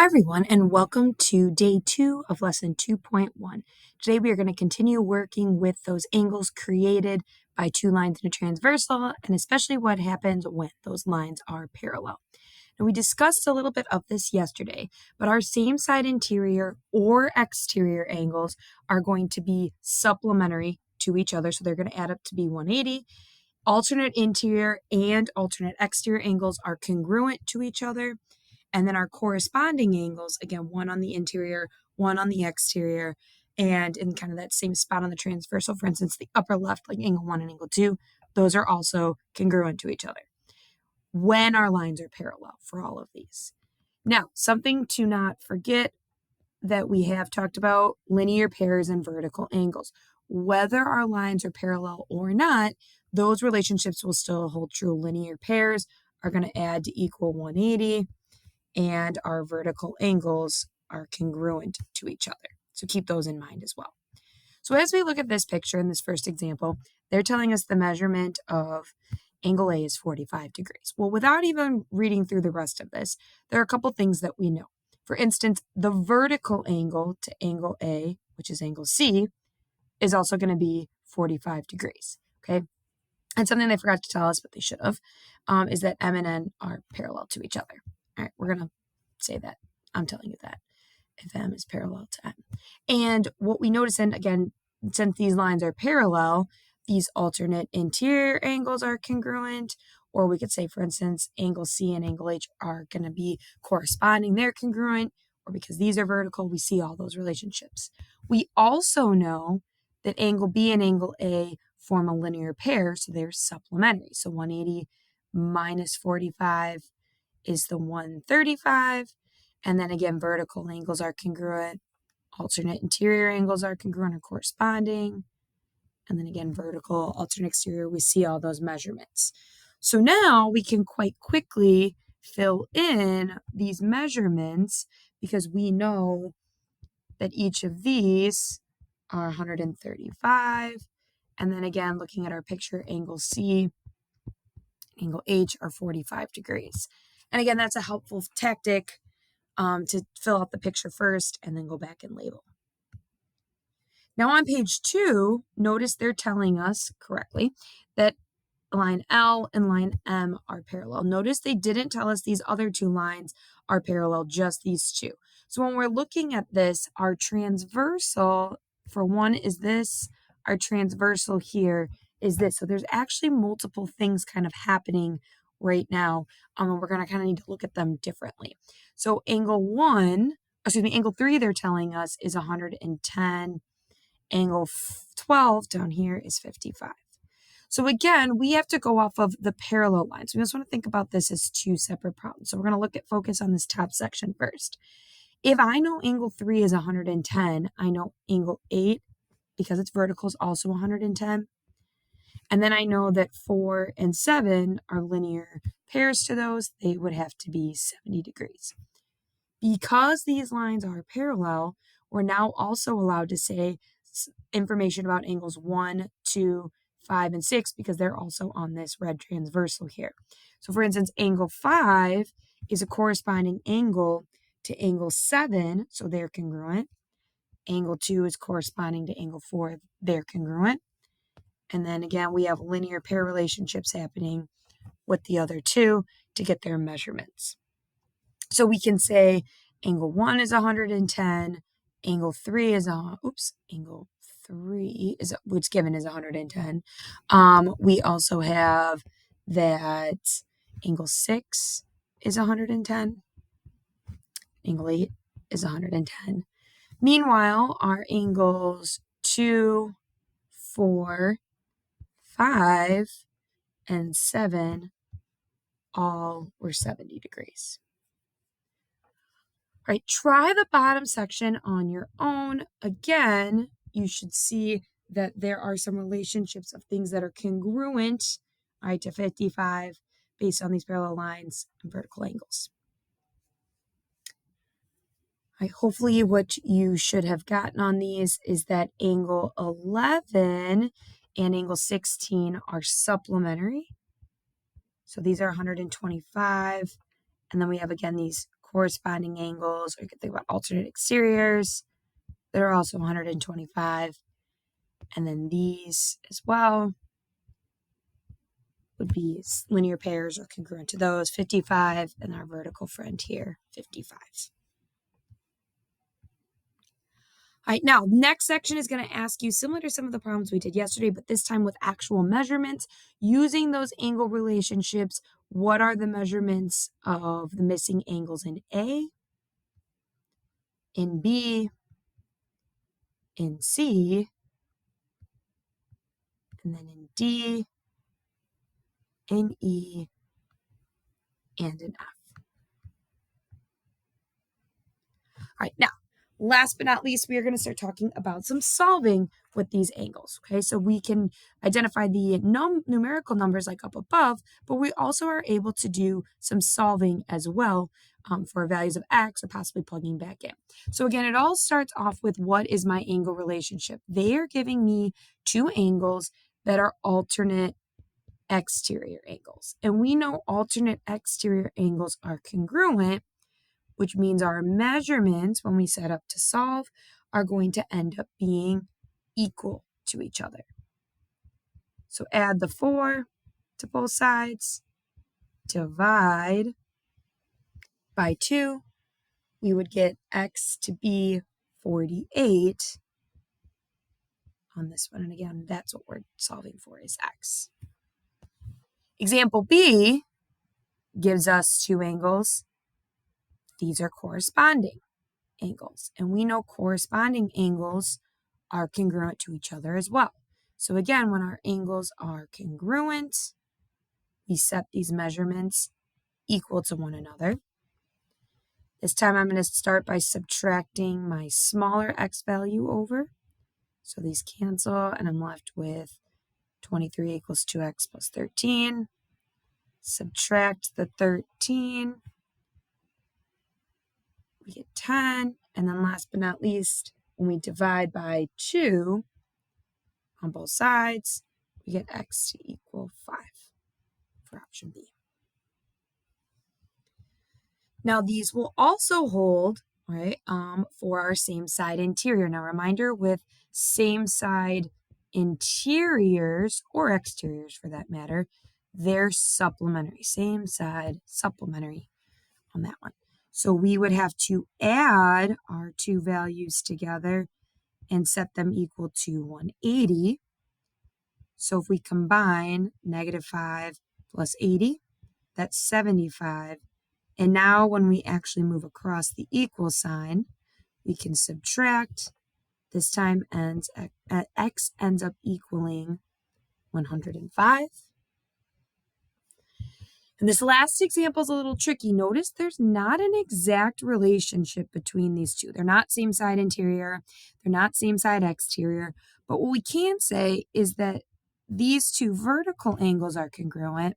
Hi everyone, and welcome to day 2 of lesson 2.1. Today we are going to continue working with those angles created by two lines in a transversal, and especially what happens when those lines are parallel. Now we discussed a little bit of this yesterday, but our same side interior or exterior angles are going to be supplementary to each other, so they're going to add up to be 180. Alternate interior and alternate exterior angles are congruent to each other. And then our corresponding angles, again, one on the interior, one on the exterior, and in kind of that same spot on the transversal, for instance, the upper left, like angle 1 and angle 2, those are also congruent to each other when our lines are parallel for all of these. Now, something to not forget that we have talked about, linear pairs and vertical angles. Whether our lines are parallel or not, those relationships will still hold true. Linear pairs are going to add to equal 180. And our vertical angles are congruent to each other. So keep those in mind as well. So as we look at this picture in this first example, they're telling us the measurement of angle A is 45 degrees. Well, without even reading through the rest of this, there are a couple things that we know. For instance, the vertical angle to angle A, which is angle C, is also going to be 45 degrees, okay? And something they forgot to tell us, but they should have, is that M and N are parallel to each other. All right, we're going to say that. I'm telling you that if M is parallel to M. And what we notice, and again, since these lines are parallel, these alternate interior angles are congruent, or we could say, for instance, angle C and angle H are going to be corresponding. They're congruent, or because these are vertical, we see all those relationships. We also know that angle B and angle A form a linear pair, so they're supplementary. So 180 minus 45 is the 135. And then again, vertical angles are congruent. Alternate interior angles are congruent or corresponding. And then again, vertical, alternate exterior, we see all those measurements. So now we can quite quickly fill in these measurements because we know that each of these are 135. And then again, looking at our picture, angle C, angle H are 45 degrees. And again, that's a helpful tactic to fill out the picture first and then go back and label. Now on page 2, notice they're telling us correctly that line L and line M are parallel. Notice they didn't tell us these other two lines are parallel, just these two. So when we're looking at this, our transversal, for one, is this. Our transversal here is this. So there's actually multiple things kind of happening right now. And we're going to kind of need to look at them differently. So angle 3, they're telling us is 110. Angle 12 down here is 55. So again, we have to go off of the parallel lines. We just want to think about this as two separate problems. So we're going to focus on this top section first. If I know angle 3 is 110, I know angle 8, because it's vertical, is also 110. And then I know that 4 and 7 are linear pairs to those. They would have to be 70 degrees. Because these lines are parallel, we're now also allowed to say information about angles 1, 2, 5, and 6 because they're also on this red transversal here. So for instance, angle 5 is a corresponding angle to angle 7, so they're congruent. Angle 2 is corresponding to angle 4, they're congruent. And then again, we have linear pair relationships happening with the other two to get their measurements. So we can say angle 1 is 110, angle 3 is angle 3 is what's given is 110. We also have that angle 6 is 110. Angle 8 is 110. Meanwhile, our angles 2, 4, 5, and 7 all were 70 degrees. All right, try the bottom section on your own. Again, you should see that there are some relationships of things that are congruent, all right, to 55 based on these parallel lines and vertical angles. All right, hopefully what you should have gotten on these is that angle 11 and angle 16 are supplementary. So these are 125. And then we have, again, these corresponding angles, or you could think about alternate exteriors that are also 125. And then these as well would be linear pairs or congruent to those, 55, and our vertical friend here, 55. All right, now, next section is going to ask you, similar to some of the problems we did yesterday, but this time with actual measurements, using those angle relationships, what are the measurements of the missing angles in A, in B, in C, and then in D, in E, and in F. All right, now, last but not least, we are going to start talking about some solving with these angles, okay? So we can identify the numerical numbers like up above, but we also are able to do some solving as well for values of x or possibly plugging back in. So again, it all starts off with what is my angle relationship? They are giving me two angles that are alternate exterior angles. And we know alternate exterior angles are congruent, which means our measurements when we set up to solve are going to end up being equal to each other. So add the 4 to both sides, divide by 2, we would get x to be 48 on this one. And again, that's what we're solving for, is x. Example B gives us two angles. These are corresponding angles. And we know corresponding angles are congruent to each other as well. So again, when our angles are congruent, we set these measurements equal to one another. This time I'm going to start by subtracting my smaller x value over. So these cancel, and I'm left with 23 equals 2x plus 13. Subtract the 13. We get 10. And then last but not least, when we divide by 2 on both sides, we get x to equal 5 for option B. Now these will also hold, right, for our same side interior. Now reminder, with same side interiors or exteriors for that matter, they're supplementary. Same side supplementary on that one. So we would have to add our two values together and set them equal to 180. So if we combine -5 plus 80, that's 75. And now when we actually move across the equal sign, we can subtract. This time x ends up equaling 105. And this last example is a little tricky. Notice there's not an exact relationship between these two. They're not same side interior. They're not same side exterior. But what we can say is that these two vertical angles are congruent.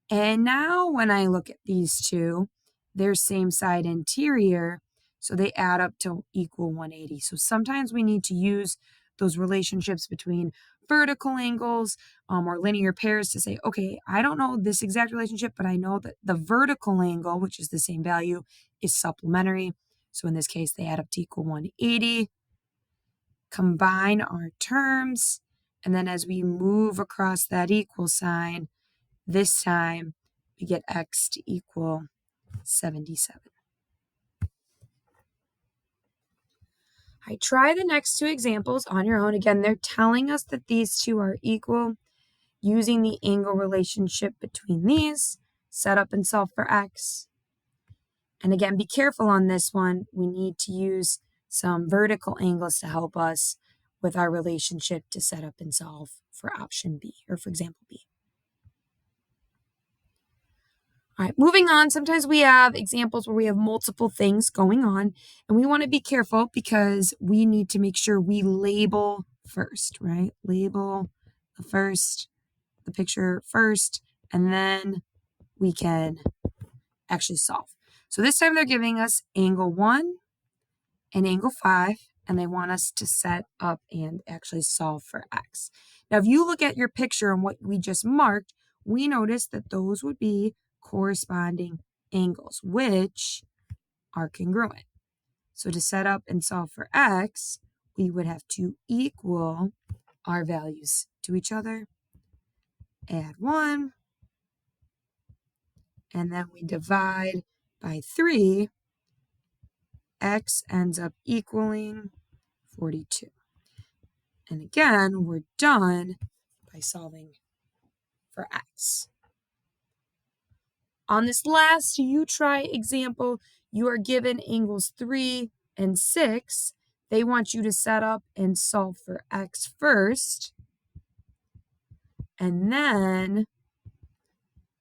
And now when I look at these two, they're same side interior, so they add up to equal 180. So sometimes we need to use those relationships between vertical angles or linear pairs to say, okay, I don't know this exact relationship, but I know that the vertical angle, which is the same value, is supplementary. So in this case, they add up to equal 180. Combine our terms, and then as we move across that equal sign, this time we get x to equal 77. I try the next two examples on your own. Again, they're telling us that these two are equal. Using the angle relationship between these, set up and solve for x. And again, be careful on this one. We need to use some vertical angles to help us with our relationship to set up and solve for option B, or for example B. All right, moving on, sometimes we have examples where we have multiple things going on, and we want to be careful because we need to make sure we label first, right? Label the picture first, and then we can actually solve. So this time they're giving us angle 1 and angle 5, and they want us to set up and actually solve for x. Now, if you look at your picture and what we just marked, we notice that those would be corresponding angles, which are congruent. So to set up and solve for x, we would have to equal our values to each other, add 1, and then we divide by 3. X ends up equaling 42. And again, we're done by solving for x. On this last you try example, you are given angles 3 and 6. They want you to set up and solve for x first, and then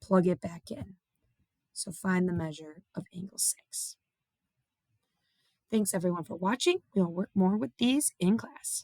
plug it back in. So find the measure of angle 6. Thanks everyone for watching. We'll work more with these in class.